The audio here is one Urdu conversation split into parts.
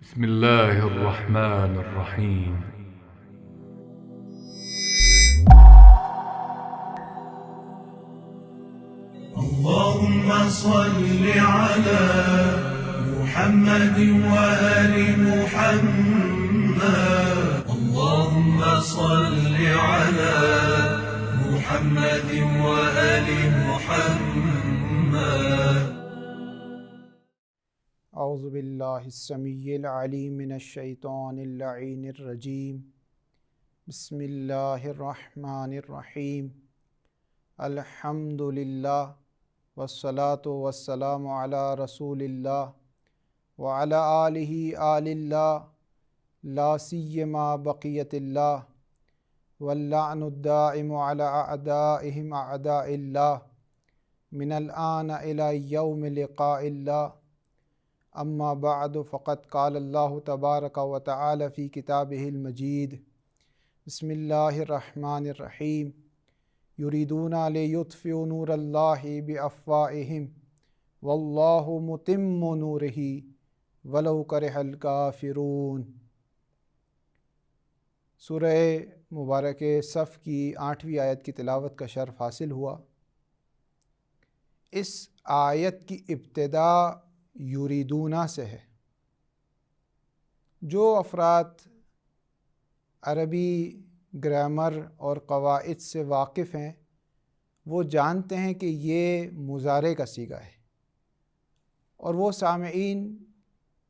بسم الله الرحمن الرحيم. اللهم صل على محمد وآل محمد. اللهم صل على محمد وآل محمد. اعوذ باللہ السمیع العلیم من الشیطان اللعین الرجیم. بسم اللہ الرحمن الرحیم. الحمد للہ والصلاة والسلام علی رسول اللہ وعلی آلہ آل اللہ لا سیما بقیت اللہ واللعن الدائم علی اعدائہم اعداء اللہ من الآن الی یوم لقاء اللہ. اما بعد فقد قال اللہ تبارک و تعالی فی کتابہ المجید. بسم اللہ الرحمن الرحیم. یریدون لیطفئوا نور اللہ بافواہہم واللہ متم نورہ ولو کرہ الکافرون. سورہ مبارک صف کی 8ویں آیت کی تلاوت کا شرف حاصل ہوا. اس آیت کی ابتدا یریدون سے ہے. جو افراد عربی گرامر اور قواعد سے واقف ہیں وہ جانتے ہیں کہ یہ مضارع کا صیغہ ہے، اور وہ سامعین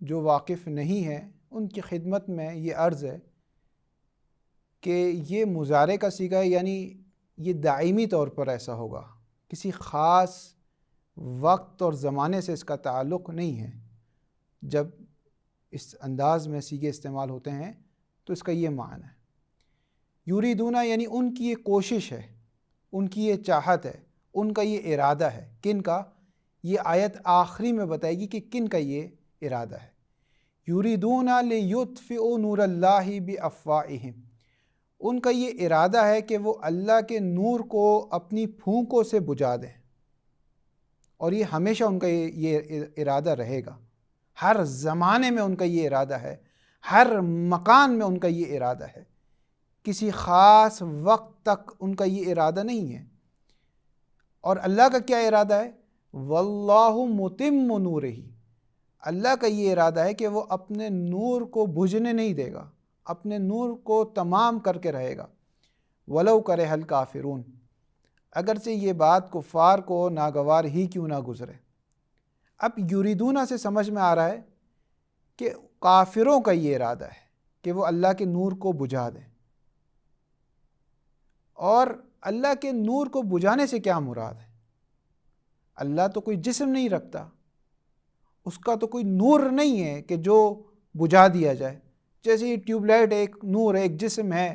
جو واقف نہیں ہیں ان کی خدمت میں یہ عرض ہے کہ یہ مضارع کا صیغہ ہے، یعنی یہ دائمی طور پر ایسا ہوگا، کسی خاص وقت اور زمانے سے اس کا تعلق نہیں ہے. جب اس انداز میں صیغے استعمال ہوتے ہیں تو اس کا یہ معنی ہے. یریدون یعنی ان کی یہ کوشش ہے، ان کی یہ چاہت ہے، ان کا یہ ارادہ ہے. کن کا؟ یہ آیت آخری میں بتائے گی کہ کن کا یہ ارادہ ہے. یریدون لیطفئوا نور اللہ بافواہہم. ان کا یہ ارادہ ہے کہ وہ اللہ کے نور کو اپنی پھونکوں سے بجھا دیں، اور یہ ہمیشہ ان کا یہ ارادہ رہے گا. ہر زمانے میں ان کا یہ ارادہ ہے، ہر مکان میں ان کا یہ ارادہ ہے. کسی خاص وقت تک ان کا یہ ارادہ نہیں ہے. اور اللہ کا کیا ارادہ ہے؟ واللہ متم نورہ. اللہ کا یہ ارادہ ہے کہ وہ اپنے نور کو بجھنے نہیں دے گا، اپنے نور کو تمام کر کے رہے گا. ولو کرہ الکافرون. اگرچہ یہ بات کفار کو ناگوار ہی کیوں نہ گزرے. اب یریدون سے سمجھ میں آ رہا ہے کہ کافروں کا یہ ارادہ ہے کہ وہ اللہ کے نور کو بجھا دیں. اور اللہ کے نور کو بجھانے سے کیا مراد ہے؟ اللہ تو کوئی جسم نہیں رکھتا، اس کا تو کوئی نور نہیں ہے کہ جو بجھا دیا جائے. جیسے یہ ٹیوب لائٹ ایک نور ہے، ایک جسم ہے،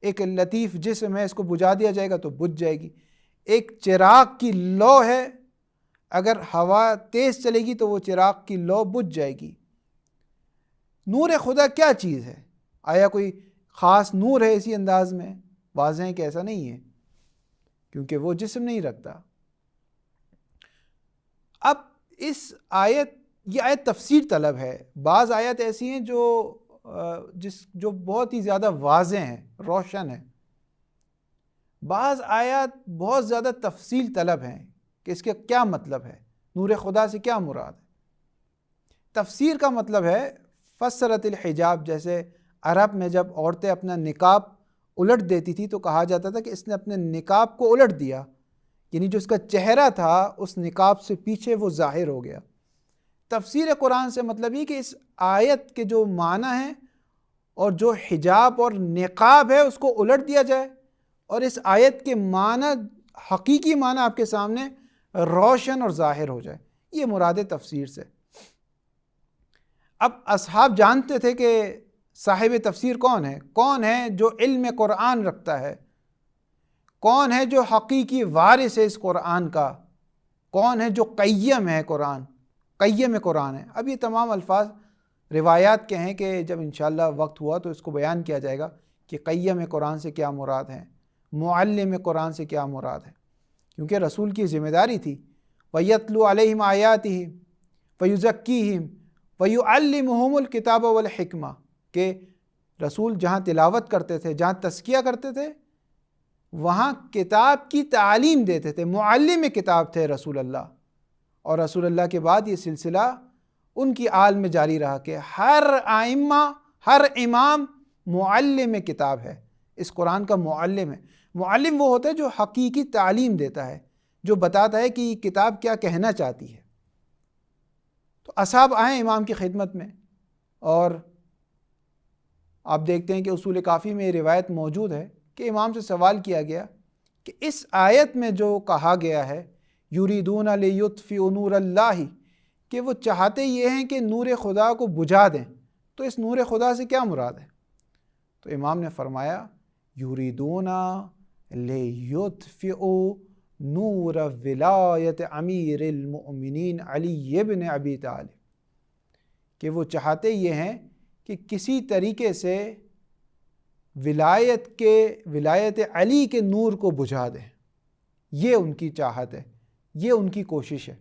ایک لطیف جسم ہے، اس کو بجھا دیا جائے گا تو بجھ جائے گی. ایک چراغ کی لو ہے، اگر ہوا تیز چلے گی تو وہ چراغ کی لو بجھ جائے گی. نور خدا کیا چیز ہے؟ آیا کوئی خاص نور ہے اسی انداز میں؟ واضح ہے کہ ایسا نہیں ہے، کیونکہ وہ جسم نہیں رکھتا. اب اس یہ آیت تفسیر طلب ہے. بعض آیت ایسی ہیں جو بہت ہی زیادہ واضح ہیں، روشن ہیں. بعض آیات بہت زیادہ تفصیل طلب ہیں کہ اس کا کیا مطلب ہے، نور خدا سے کیا مراد ہے. تفسیر کا مطلب ہے فسرت الحجاب. جیسے عرب میں جب عورتیں اپنا نقاب الٹ دیتی تھی تو کہا جاتا تھا کہ اس نے اپنے نقاب کو الٹ دیا، یعنی جو اس کا چہرہ تھا اس نقاب سے پیچھے وہ ظاہر ہو گیا. تفسیر قرآن سے مطلب یہ کہ اس آیت کے جو معنی ہیں اور جو حجاب اور نقاب ہے اس کو الٹ دیا جائے، اور اس آیت کے معنی، حقیقی معنی آپ کے سامنے روشن اور ظاہر ہو جائے. یہ مراد تفسیر سے. اب اصحاب جانتے تھے کہ صاحب تفسیر کون ہے، کون ہے جو علم قرآن رکھتا ہے، کون ہے جو حقیقی وارث ہے اس قرآن کا، کون ہے جو قیم ہے قیم قرآن ہے. اب یہ تمام الفاظ روایات کے ہیں کہ جب انشاءاللہ وقت ہوا تو اس کو بیان کیا جائے گا کہ قیم قرآن سے کیا مراد ہے، معلم قرآن سے کیا مراد ہے. کیونکہ رسول کی ذمہ داری تھی وَيَتْلُو عَلَيْهِمْ آيَاتِهِ فَيُزَكِّيهِمْ وَيُعَلِّمُهُمُ الْكِتَابَ وَالْحِکْمَةَ کہ رسول جہاں تلاوت کرتے تھے، جہاں تزکیہ کرتے تھے، وہاں کتاب کی تعلیم دیتے تھے، معلم کتاب تھے رسول اللہ. اور رسول اللہ کے بعد یہ سلسلہ ان کی آل میں جاری رہا کہ ہر ائمہ، ہر امام معلم کتاب ہے، اس قرآن کا معلم ہے. معلم وہ ہوتا ہے جو حقیقی تعلیم دیتا ہے، جو بتاتا ہے کہ یہ کتاب کیا کہنا چاہتی ہے. تو اصحاب آئے امام کی خدمت میں، اور آپ دیکھتے ہیں کہ اصول کافی میں یہ روایت موجود ہے کہ امام سے سوال کیا گیا کہ اس آیت میں جو کہا گیا ہے یریدون لیطفئوا نور اللہ، کہ وہ چاہتے یہ ہیں کہ نور خدا کو بجھا دیں، تو اس نور خدا سے کیا مراد ہے؟ تو امام نے فرمایا یریدون لیطفئوا نور ولایت امیر المؤمنین علی ابن ابی طالب، کہ وہ چاہتے یہ ہیں کہ کسی طریقے سے ولایت علی کے نور کو بجھا دیں. یہ ان کی چاہت ہے، یہ ان کی کوشش ہے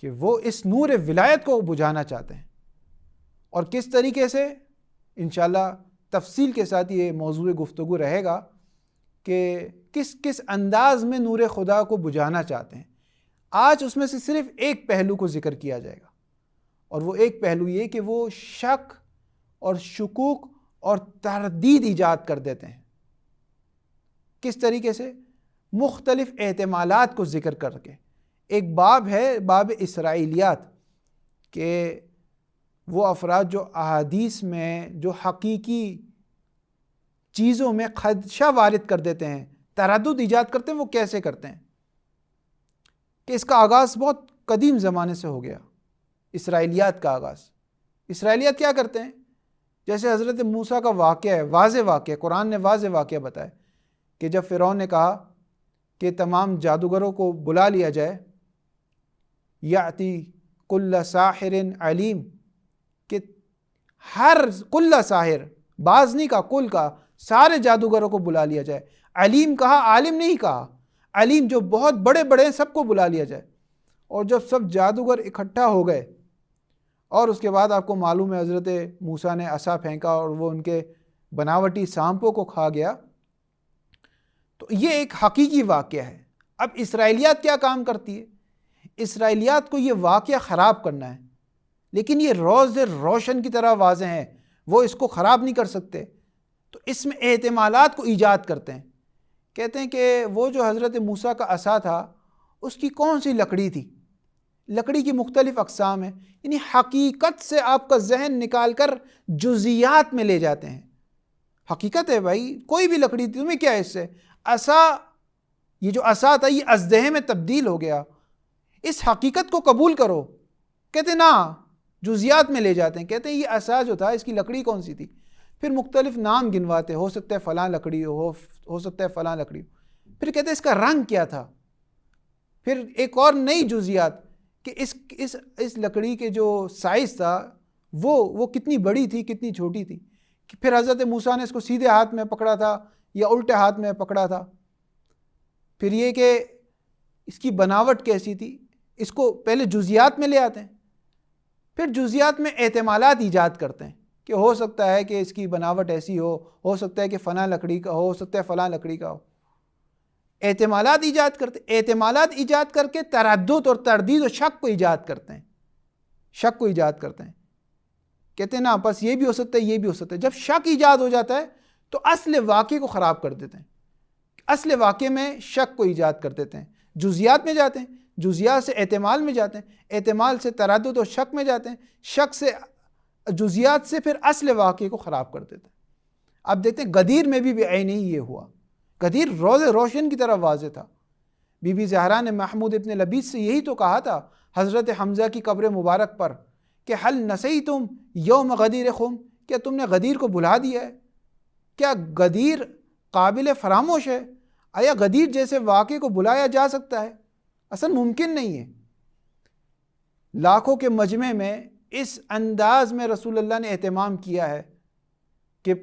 کہ وہ اس نور ولایت کو بجھانا چاہتے ہیں. اور کس طریقے سے، انشاءاللہ تفصیل کے ساتھ یہ موضوع گفتگو رہے گا کہ کس انداز میں نور خدا کو بجھانا چاہتے ہیں. آج اس میں سے صرف ایک پہلو کو ذکر کیا جائے گا، اور وہ ایک پہلو یہ کہ وہ شک اور شکوک اور تردید ایجاد کر دیتے ہیں. کس طریقے سے؟ مختلف احتمالات کو ذکر کر کے. ایک باب ہے باب اسرائیلیات، کہ وہ افراد جو احادیث میں جو حقیقی چیزوں میں خدشہ وارد کر دیتے ہیں، تردد ایجاد کرتے ہیں، وہ کیسے کرتے ہیں؟ کہ اس کا آغاز بہت قدیم زمانے سے ہو گیا، اسرائیلیات کا آغاز. اسرائیلیات کیا کرتے ہیں؟ جیسے حضرت موسیٰ کا واقعہ ہے، واضح واقعہ، قرآن نے واضح واقعہ بتایا کہ جب فرعون نے کہا کہ تمام جادوگروں کو بلا لیا جائے، یاتی کل ساحر علیم، کہ ہر کل ساحر، بعض نہیں کہا، کل کا، سارے جادوگروں کو بلا لیا جائے. علیم کہا، عالم نہیں کہا، علیم جو بہت بڑے بڑے ہیں سب کو بلا لیا جائے. اور جب سب جادوگر اکٹھا ہو گئے، اور اس کے بعد آپ کو معلوم ہے حضرت موسیٰ نے عصا پھینکا اور وہ ان کے بناوٹی سانپوں کو کھا گیا. تو یہ ایک حقیقی واقعہ ہے. اب اسرائیلیات کیا کام کرتی ہے؟ اسرائیلیات کو یہ واقعہ خراب کرنا ہے، لیکن یہ روز روشن کی طرح واضح ہیں، وہ اس کو خراب نہیں کر سکتے. تو اس میں احتمالات کو ایجاد کرتے ہیں. کہتے ہیں کہ وہ جو حضرت موسیٰ کا عصا تھا، اس کی کون سی لکڑی تھی؟ لکڑی کی مختلف اقسام ہیں، یعنی حقیقت سے آپ کا ذہن نکال کر جزیات میں لے جاتے ہیں. حقیقت ہے بھائی، کوئی بھی لکڑی تھی، تمہیں کیا ہے اس سے؟ عصا، یہ جو عصا تھا یہ ازدہے میں تبدیل ہو گیا، اس حقیقت کو قبول کرو. کہتے ہیں نا، جزیات میں لے جاتے ہیں. کہتے ہیں یہ عصا جو تھا، اس کی لکڑی کون سی تھی؟ پھر مختلف نام گنواتے، ہو سکتا ہے فلاں لکڑی ہو سکتا ہے فلاں لکڑی ہو. پھر کہتے ہیں اس کا رنگ کیا تھا. پھر ایک اور نئی جزیات کہ اس لکڑی کے جو سائز تھا وہ کتنی بڑی تھی، کتنی چھوٹی تھی. پھر حضرت موسیٰ نے اس کو سیدھے ہاتھ میں پکڑا تھا یا الٹے ہاتھ میں پکڑا تھا. پھر یہ کہ اس کی بناوٹ کیسی تھی، اس کو پہلے جزیات میں لے آتے ہیں. پھر جزیات میں احتمالات ایجاد کرتے ہیں کہ ہو سکتا ہے کہ اس کی بناوٹ ایسی ہو سکتا ہے کہ فلاں لکڑی کا ہو سکتا ہے فلاں لکڑی کا ہو. احتمالات ایجاد کرتے، احتمالات ایجاد کر کے تردد اور تردید و شک کو ایجاد کرتے ہیں. شک کو ایجاد کرتے ہیں، کہتے ہیں نا بس یہ بھی ہو سکتا ہے، یہ بھی ہو سکتا ہے. جب شک ایجاد ہو جاتا ہے تو اصل واقعے کو خراب کر دیتے ہیں. اصل واقعے میں شک کو ایجاد کر دیتے ہیں، جزیات میں جاتے ہیں، جزیات سے احتمال میں جاتے ہیں، احتمال سے تردد اور شک میں جاتے ہیں، شک سے جزیات سے پھر اصل واقعے کو خراب کر دیتے ہیں. آپ دیکھتے ہیں غدیر میں بھی عین ہی یہ ہوا. غدیر روز روشن کی طرح واضح تھا. بی بی زہرا نے محمود ابن لبیس سے یہی تو کہا تھا حضرت حمزہ کی قبر مبارک پر کہ حل نسیتم یوم غدیر خم، کیا تم نے غدیر کو بھلا دیا ہے؟ کیا غدیر قابل فراموش ہے؟ آیا غدیر جیسے واقعے کو بلایا جا سکتا ہے؟ اصلا ممکن نہیں ہے. لاکھوں کے مجمع میں اس انداز میں رسول اللہ نے اہتمام کیا ہے کہ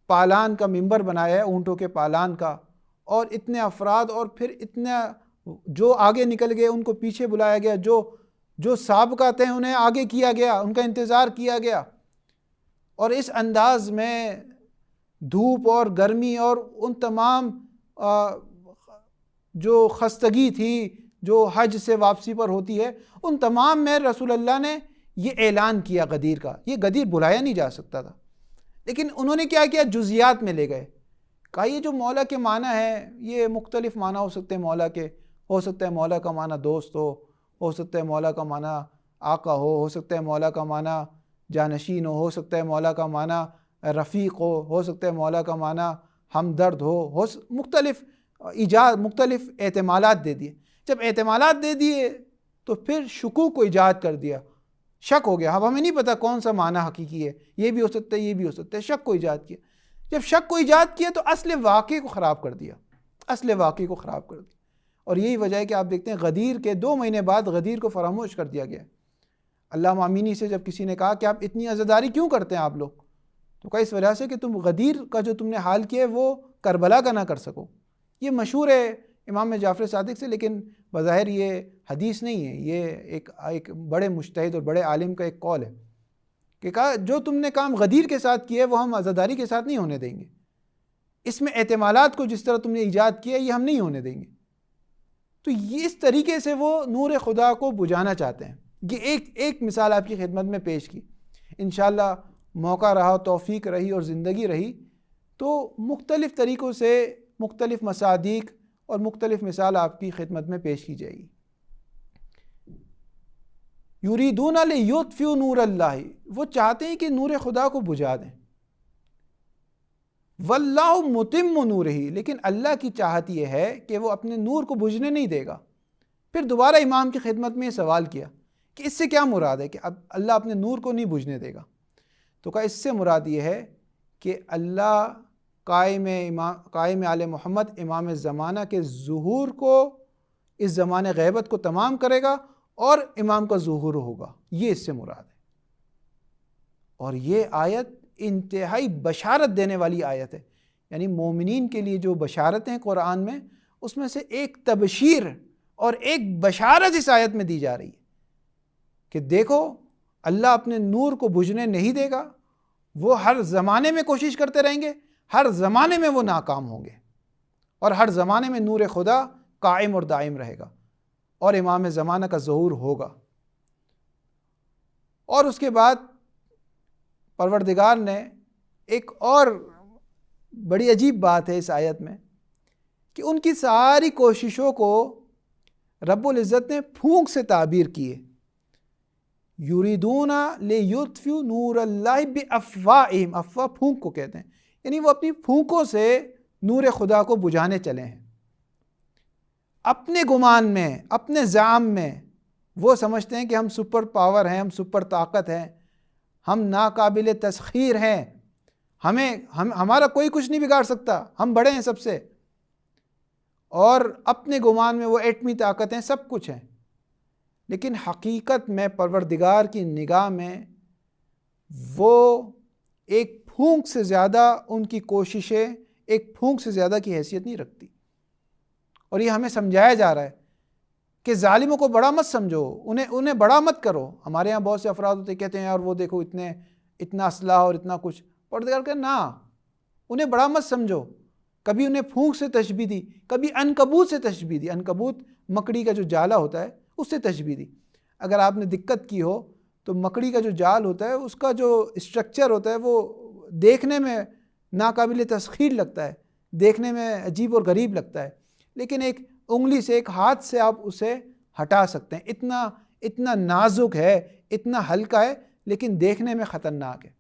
پالان کا منبر بنایا ہے، اونٹوں کے پالان کا، اور اتنے افراد، اور پھر اتنا جو آگے نکل گئے ان کو پیچھے بلایا گیا، جو جو سابقات ہیں انہیں آگے کیا گیا، ان کا انتظار کیا گیا، اور اس انداز میں دھوپ اور گرمی اور ان تمام جو خستگی تھی جو حج سے واپسی پر ہوتی ہے، ان تمام میں رسول اللہ نے یہ اعلان کیا غدیر کا. یہ غدیر بلایا نہیں جا سکتا تھا، لیکن انہوں نے کیا کیا، جزیات میں لے گئے. کہا یہ جو مولا کے معنی ہے یہ مختلف معنی ہو سکتے ہیں مولا کے. ہو سکتا ہے مولا کا معنی دوست ہو سکتا ہے مولا کا معنی آقا ہو سکتا ہے مولا کا معنی جانشین ہو سکتا ہے مولا کا معنی رفیق ہو سکتا ہے مولا کا معنی ہمدرد ہو مختلف مختلف احتمالات دے دیے. جب احتمالات دے دیے تو پھر شکوک کو ایجاد کر دیا، شک ہو گیا. اب ہمیں نہیں پتہ کون سا معنی حقیقی ہے، یہ بھی ہو سکتا ہے یہ بھی ہو سکتا ہے. شک کو ایجاد کیا. جب شک کو ایجاد کیا تو اصل واقعے کو خراب کر دیا، اصل واقعے کو خراب کر دیا. اور یہی وجہ ہے کہ آپ دیکھتے ہیں غدیر کے 2 مہینے بعد غدیر کو فراموش کر دیا گیا. علامہ امینی سے جب کسی نے کہا کہ آپ اتنی عزاداری کیوں کرتے ہیں آپ لوگ، تو کہا اس وجہ سے کہ تم غدیر کا جو تم نے حال کیا ہے وہ کربلا کا نہ کر سکو. یہ مشہور ہے امام جعفر صادق سے، لیکن بظاہر یہ حدیث نہیں ہے، یہ ایک بڑے مجتہد اور بڑے عالم کا ایک قول ہے کہ کہا جو تم نے کام غدیر کے ساتھ کیا ہے وہ ہم عزاداری کے ساتھ نہیں ہونے دیں گے. اس میں احتمالات کو جس طرح تم نے ایجاد کیا ہے یہ ہم نہیں ہونے دیں گے. تو یہ اس طریقے سے وہ نور خدا کو بجھانا چاہتے ہیں. یہ ایک مثال آپ کی خدمت میں پیش کی. انشاءاللہ موقع رہا، توفیق رہی اور زندگی رہی تو مختلف طریقوں سے مختلف مصادیق اور مختلف مثال آپ کی خدمت میں پیش کی جائے گی. یریدون لیطفئوا نور اللہ، وہ چاہتے ہیں کہ نور خدا کو بجھا دیں. واللہ متم نورہ، لیکن اللہ کی چاہت یہ ہے کہ وہ اپنے نور کو بجھنے نہیں دے گا. پھر دوبارہ امام کی خدمت میں یہ سوال کیا کہ اس سے کیا مراد ہے کہ اب اللہ اپنے نور کو نہیں بجھنے دے گا. تو کہا اس سے مراد یہ ہے کہ اللہ قائم آل محمد امام زمانہ کے ظہور کو، اس زمانے غیبت کو تمام کرے گا اور امام کا ظہور ہوگا. یہ اس سے مراد ہے. اور یہ آیت انتہائی بشارت دینے والی آیت ہے. یعنی مومنین کے لیے جو بشارتیں قرآن میں، اس میں سے ایک تبشیر اور ایک بشارت اس آیت میں دی جا رہی ہے کہ دیکھو اللہ اپنے نور کو بجھنے نہیں دے گا. وہ ہر زمانے میں کوشش کرتے رہیں گے، ہر زمانے میں وہ ناکام ہوں گے، اور ہر زمانے میں نور خدا قائم اور دائم رہے گا اور امام زمانہ کا ظہور ہوگا. اور اس کے بعد پروردگار نے ایک اور بڑی عجیب بات ہے اس آیت میں کہ ان کی ساری کوششوں کو رب العزت نے پھونک سے تعبیر کی ہے. یریدون لیطفئوا نور اللہ بافواہہم، افواہ پھونک کو کہتے ہیں، یعنی وہ اپنی پھونکوں سے نور خدا کو بجھانے چلے ہیں. اپنے گمان میں، اپنے زعم میں وہ سمجھتے ہیں کہ ہم سپر پاور ہیں، ہم سپر طاقت ہیں، ہم ناقابل تسخیر ہیں، ہمارا کوئی کچھ نہیں بگاڑ سکتا، ہم بڑے ہیں سب سے. اور اپنے گمان میں وہ ایٹمی طاقت ہیں، سب کچھ ہیں. لیکن حقیقت میں پروردگار کی نگاہ میں وہ ایک پھونک سے زیادہ، ان کی کوششیں ایک پھونک سے زیادہ کی حیثیت نہیں رکھتی. اور یہ ہمیں سمجھایا جا رہا ہے کہ ظالموں کو بڑا مت سمجھو، انہیں بڑا مت کرو. ہمارے یہاں بہت سے افراد ہوتے کہتے ہیں یار وہ دیکھو اتنا اسلحہ اور اتنا کچھ. پروردگار کہ نہ، انہیں بڑا مت سمجھو. کبھی انہیں پھونک سے تشبیہ دی، کبھی عنکبوت سے تشبیہ دی. عنکبوت مکڑی کا جو جالا ہوتا ہے اس سے تشبیہ دی. اگر آپ نے دقت کی ہو تو مکڑی کا جو جال ہوتا ہے اس کا جو اسٹرکچر ہوتا ہے وہ دیکھنے میں ناقابل تسخیر لگتا ہے، دیکھنے میں عجیب اور غریب لگتا ہے، لیکن ایک انگلی سے، ایک ہاتھ سے آپ اسے ہٹا سکتے ہیں. اتنا نازک ہے، اتنا ہلکا ہے، لیکن دیکھنے میں خطرناک ہے.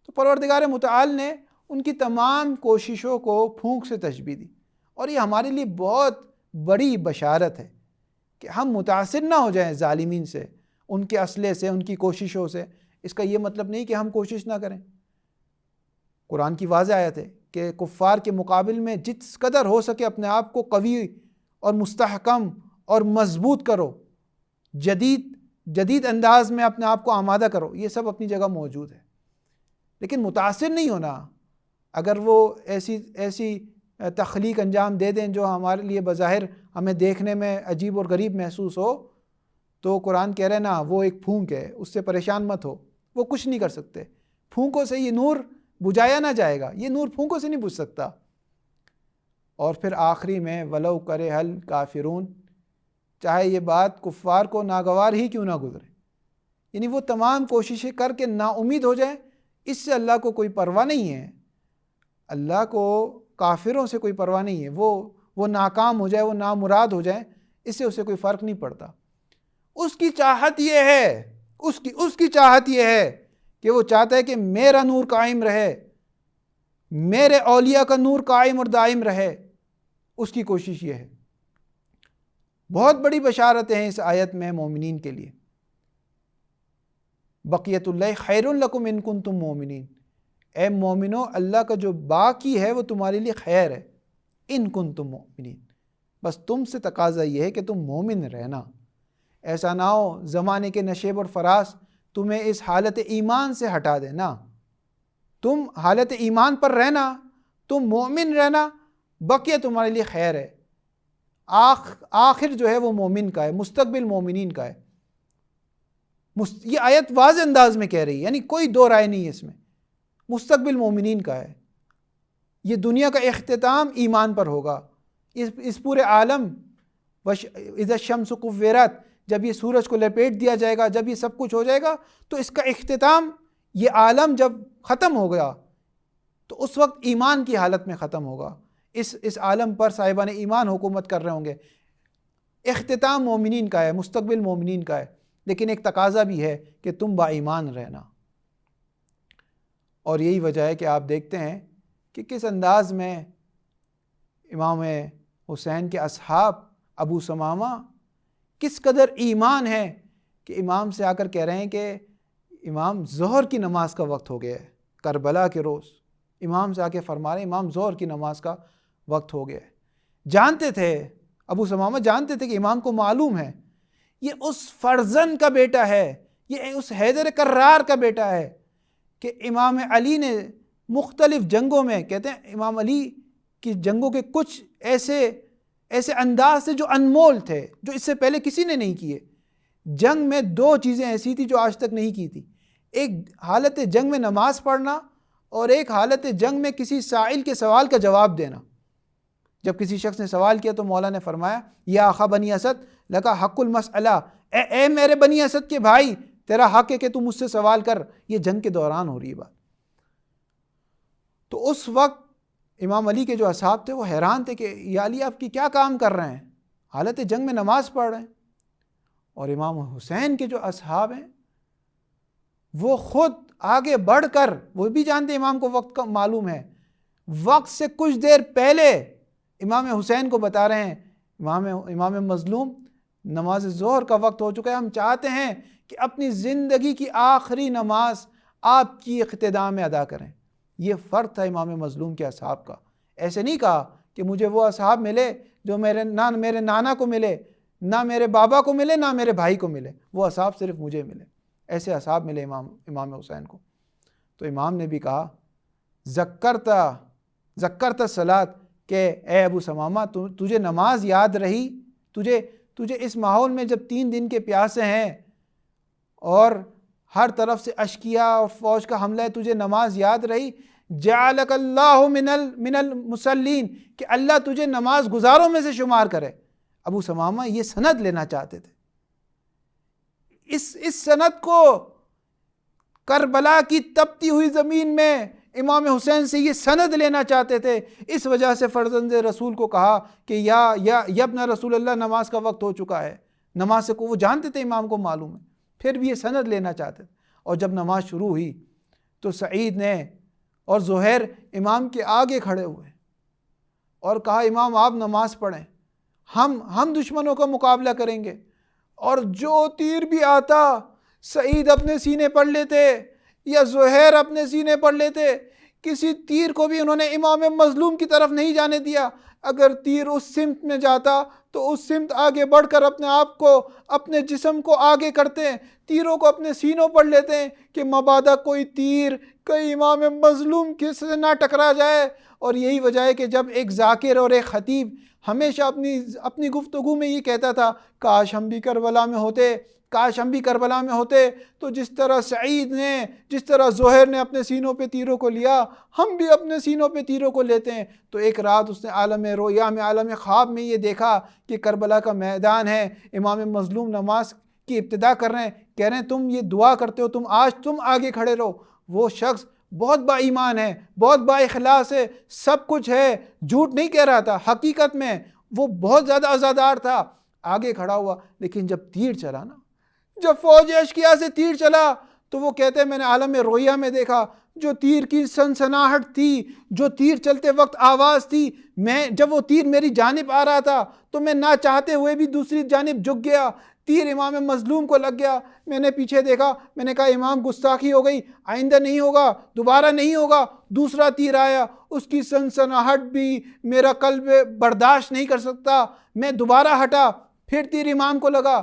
تو پروردگار متعال نے ان کی تمام کوششوں کو پھونک سے تشبیہ دی. اور یہ ہمارے لیے بہت بڑی بشارت ہے کہ ہم متاثر نہ ہو جائیں ظالمین سے، ان کے اسلحے سے، ان کی کوششوں سے. اس کا یہ مطلب نہیں کہ ہم کوشش نہ کریں. قرآن کی واضح آیت ہے کہ کفار کے مقابل میں جس قدر ہو سکے اپنے آپ کو قوی اور مستحکم اور مضبوط کرو، جدید انداز میں اپنے آپ کو آمادہ کرو. یہ سب اپنی جگہ موجود ہے، لیکن متاثر نہیں ہونا. اگر وہ ایسی تخلیق انجام دے دیں جو ہمارے لیے بظاہر ہمیں دیکھنے میں عجیب اور غریب محسوس ہو، تو قرآن کہہ رہے نا وہ ایک پھونک ہے، اس سے پریشان مت ہو، وہ کچھ نہیں کر سکتے، پھونکوں سے یہ نور بجھایا نہ جائے گا، یہ نور پھونکوں سے نہیں بجھ سکتا۔ اور پھر آخری میں وَلَوْ كَرِهَ الْكَافِرُونَ، چاہے یہ بات کفار کو ناگوار ہی کیوں نہ گزرے، یعنی وہ تمام کوششیں کر کے نا امید ہو جائیں، اس سے اللہ کو کوئی پرواہ نہیں ہے، اللہ کو کافروں سے کوئی پرواہ نہیں ہے، وہ ناکام ہو جائے، وہ نامراد ہو جائیں، اس سے اسے کوئی فرق نہیں پڑتا۔ اس کی چاہت یہ ہے، اس کی چاہت یہ ہے کہ وہ چاہتا ہے کہ میرا نور قائم رہے، میرے اولیاء کا نور قائم اور دائم رہے، اس کی کوشش یہ ہے۔ بہت بڑی بشارتیں ہیں اس آیت میں مومنین کے لیے۔ بقیت اللہ خیر لکم ان کنتم مومنین، اے مومنو اللہ کا جو باقی ہے وہ تمہارے لیے خیر ہے، ان کنتم مومنین، بس تم سے تقاضا یہ ہے کہ تم مومن رہنا، ایسا نہ ہو زمانے کے نشیب اور فراز تمہیں اس حالت ایمان سے ہٹا دینا، تم حالت ایمان پر رہنا، تم مومن رہنا، بقیہ تمہارے لیے خیر ہے۔ آخر جو ہے وہ مومن کا ہے، مستقبل مومنین کا ہے۔ یہ آیت واضح انداز میں کہہ رہی ہے، یعنی کوئی دو رائے نہیں ہے اس میں، مستقبل مومنین کا ہے۔ یہ دنیا کا اختتام ایمان پر ہوگا، اس پورے عالم اذا الشمس کورت، جب یہ سورج کو لپیٹ دیا جائے گا، جب یہ سب کچھ ہو جائے گا تو اس کا اختتام، یہ عالم جب ختم ہو گیا تو اس وقت ایمان کی حالت میں ختم ہوگا، اس عالم پر صاحبان ایمان حکومت کر رہے ہوں گے۔ اختتام مومنین کا ہے، مستقبل مومنین کا ہے، لیکن ایک تقاضا بھی ہے کہ تم با ایمان رہنا۔ اور یہی وجہ ہے کہ آپ دیکھتے ہیں کہ کس انداز میں امام حسین کے اصحاب ابو ثمامہ کس قدر ایمان ہے کہ امام سے آ کر کہہ رہے ہیں کہ امام ظہر کی نماز کا وقت ہو گیا ہے، کربلا کے روز امام سے آ کے فرما رہے ہیں امام ظہر کی نماز کا وقت ہو گیا ہے۔ جانتے تھے، ابو ثمامہ جانتے تھے کہ امام کو معلوم ہے یہ اس فرزند کا بیٹا ہے، یہ اس حیدر کرار کا بیٹا ہے کہ امام علی نے مختلف جنگوں میں، کہتے ہیں امام علی کی جنگوں کے کچھ ایسے انداز سے جو انمول تھے، جو اس سے پہلے کسی نے نہیں کیے۔ جنگ میں دو چیزیں ایسی تھی جو آج تک نہیں کی تھی، ایک حالت جنگ میں نماز پڑھنا اور ایک حالت جنگ میں کسی سائل کے سوال کا جواب دینا۔ جب کسی شخص نے سوال کیا تو مولا نے فرمایا یا اخا بنی اسد لکا حق المسئلہ، اے میرے بنی اسد کے بھائی، تیرا حق ہے کہ تم مجھ سے سوال کر۔ یہ جنگ کے دوران ہو رہی ہے بات۔ تو اس وقت امام علی کے جو اصحاب تھے وہ حیران تھے کہ یا علی آپ کی کیا کام کر رہے ہیں، حالت جنگ میں نماز پڑھ رہے ہیں۔ اور امام حسین کے جو اصحاب ہیں وہ خود آگے بڑھ کر، وہ بھی جانتے ہیں امام کو وقت کا معلوم ہے، وقت سے کچھ دیر پہلے امام حسین کو بتا رہے ہیں امام مظلوم نماز ظہر کا وقت ہو چکا ہے، ہم چاہتے ہیں کہ اپنی زندگی کی آخری نماز آپ کی اقتداء میں ادا کریں۔ یہ فرق تھا امام مظلوم کے اصحاب کا۔ ایسے نہیں کہا کہ مجھے وہ اصحاب ملے جو میرے نانا کو ملے، نہ میرے بابا کو ملے، نہ میرے بھائی کو ملے، وہ اصحاب صرف مجھے ملے۔ ایسے اصحاب ملے امام حسین کو۔ تو امام نے بھی کہا ذکرت الصلاۃ، کہ اے ابو ثمامہ تجھے نماز یاد رہی، تجھے اس ماحول میں جب 3 دن کے پیاسے ہیں اور ہر طرف سے اشکیا اور فوج کا حملہ ہے، تجھے نماز یاد رہی؟ جعلک اللہ من المصلین، کہ اللہ تجھے نماز گزاروں میں سے شمار کرے۔ ابو ثمامہ یہ سند لینا چاہتے تھے، اس سند کو کربلا کی تپتی ہوئی زمین میں امام حسین سے یہ سند لینا چاہتے تھے۔ اس وجہ سے فرزند رسول کو کہا کہ یا ابن رسول اللہ نماز کا وقت ہو چکا ہے، نماز سے کو وہ جانتے تھے امام کو معلوم ہے، پھر بھی یہ سند لینا چاہتے تھے۔ اور جب نماز شروع ہوئی تو سعید نے اور زہیر امام کے آگے کھڑے ہوئے اور کہا امام آپ نماز پڑھیں، ہم دشمنوں کا مقابلہ کریں گے۔ اور جو تیر بھی آتا سعید اپنے سینے پڑھ لیتے یا زہیر اپنے سینے پڑھ لیتے، کسی تیر کو بھی انہوں نے امام مظلوم کی طرف نہیں جانے دیا۔ اگر تیر اس سمت میں جاتا تو اس سمت آگے بڑھ کر اپنے آپ کو، اپنے جسم کو آگے کرتے، تیروں کو اپنے سینوں پڑھ لیتے ہیں کہ مبادا کوئی تیر کئی امام مظلوم کس سے نہ ٹکرا جائے۔ اور یہی وجہ ہے کہ جب ایک ذاکر اور ایک خطیب ہمیشہ اپنی گفتگو میں یہ کہتا تھا کاش ہم بھی کربلا میں ہوتے، کاش ہم بھی کربلا میں ہوتے تو جس طرح سعید نے، جس طرح زہیر نے اپنے سینوں پہ تیروں کو لیا، ہم بھی اپنے سینوں پہ تیروں کو لیتے ہیں۔ تو ایک رات اس نے عالم رویا میں، عالم خواب میں یہ دیکھا کہ کربلا کا میدان ہے، امام مظلوم نماز کی ابتدا کر رہے ہیں، کہہ رہے ہیں تم یہ دعا کرتے ہو، تم آگے کھڑے رہو۔ وہ شخص بہت با ایمان ہے، بہت با اخلاص ہے، سب کچھ ہے، جھوٹ نہیں کہہ رہا تھا، حقیقت میں وہ بہت زیادہ عزادار تھا، آگے کھڑا ہوا۔ لیکن جب تیر چلا نا، جب فوج اشکیا سے تیر چلا تو وہ کہتے ہیں میں نے عالم رویا میں دیکھا جو تیر کی سنسناہٹ تھی، جو تیر چلتے وقت آواز تھی، جب وہ تیر میری جانب آ رہا تھا تو میں نہ چاہتے ہوئے بھی دوسری جانب جھک گیا، تیر امام مظلوم کو لگ گیا۔ میں نے پیچھے دیکھا، میں نے کہا امام گستاخی ہو گئی، آئندہ نہیں ہوگا، دوبارہ نہیں ہوگا۔ دوسرا تیر آیا، اس کی سنسناہٹ بھی میرا قلب برداشت نہیں کر سکتا، میں دوبارہ ہٹا، پھر تیر امام کو لگا۔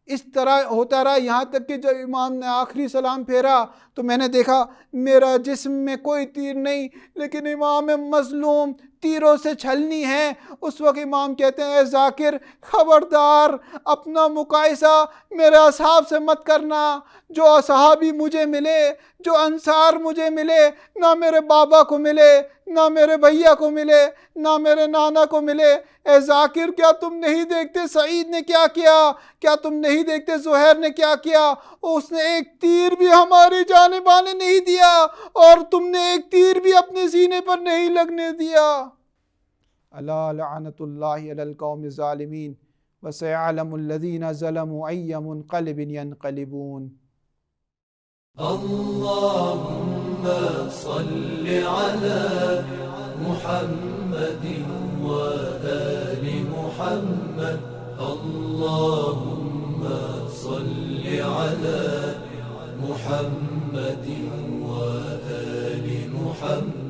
اس طرح ہوتا رہا یہاں تک کہ جب امام نے آخری سلام پھیرا تو میں نے دیکھا میرا جسم میں کوئی تیر نہیں، لیکن امام مظلوم تیروں سے چھلنی ہے۔ اس وقت امام کہتے ہیں اے ذاکر، خبردار اپنا مقایسہ میرے اصحاب سے مت کرنا۔ جو صحابی مجھے ملے، جو انصار مجھے ملے، نہ میرے بابا کو ملے، نہ میرے بھیا کو ملے، نہ میرے نانا کو ملے۔ اے ذاکر، کیا تم نہیں دیکھتے سعید نے کیا کیا؟ کیا تم نہیں دیکھتے زہیر نے کیا کیا؟ اس نے ایک تیر بھی ہماری جانب آنے نہیں دیا، اور تم نے ایک تیر بھی اپنے سینے پر نہیں لگنے دیا۔ الا لعنت اللہ علی القوم الظالمین وسيعلم الذين ظلموا أي منقلب ينقلبون۔ اللهم صل على محمد وآل محمد، اللهم صل على محمد وآل محمد۔